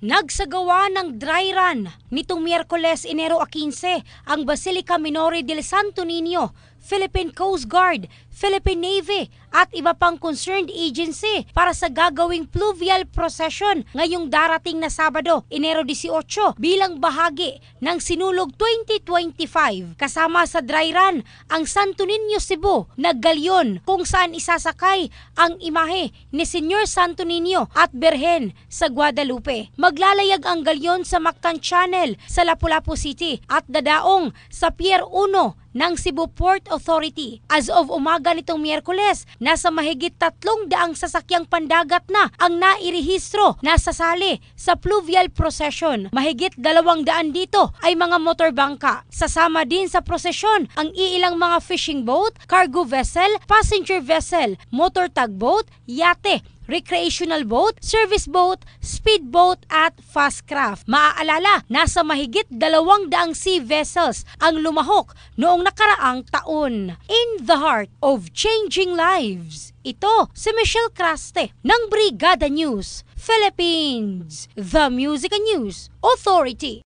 Nagsagawa ng dry run nitong Miyerkules, Enero 15 ang Basilica Minore del Santo Niño, Philippine Coast Guard, Philippine Navy at iba pang concerned agency para sa gagawing pluvial procession ngayong darating na Sabado, Enero 18 bilang bahagi ng Sinulog 2025. Kasama sa dry run ang Santo Niño Cebu na galyon kung saan isasakay ang imahe ni Señor Santo Niño at Birhen sa Guadalupe. Maglalayag ang galyon sa Mactan Channel sa Lapu-Lapu City at dadaong sa Pier 1 ng Cebu Port Authority. As of umaga nitong Miyerkules, nasa mahigit 300 sasakyang pandagat na ang nairehistro na sasali sa pluvial procession. Mahigit 200 dito ay mga motorbangka. Sasama din sa prosesyon ang iilang mga fishing boat, cargo vessel, passenger vessel, motor tugboat, yate, recreational boat, service boat, speedboat at fast craft. Maaalala, nasa mahigit 200 sea vessels ang lumahok noong nakaraang taon. In the heart of changing lives, ito si Michelle Craste ng Brigada News Philippines, the Music and News Authority.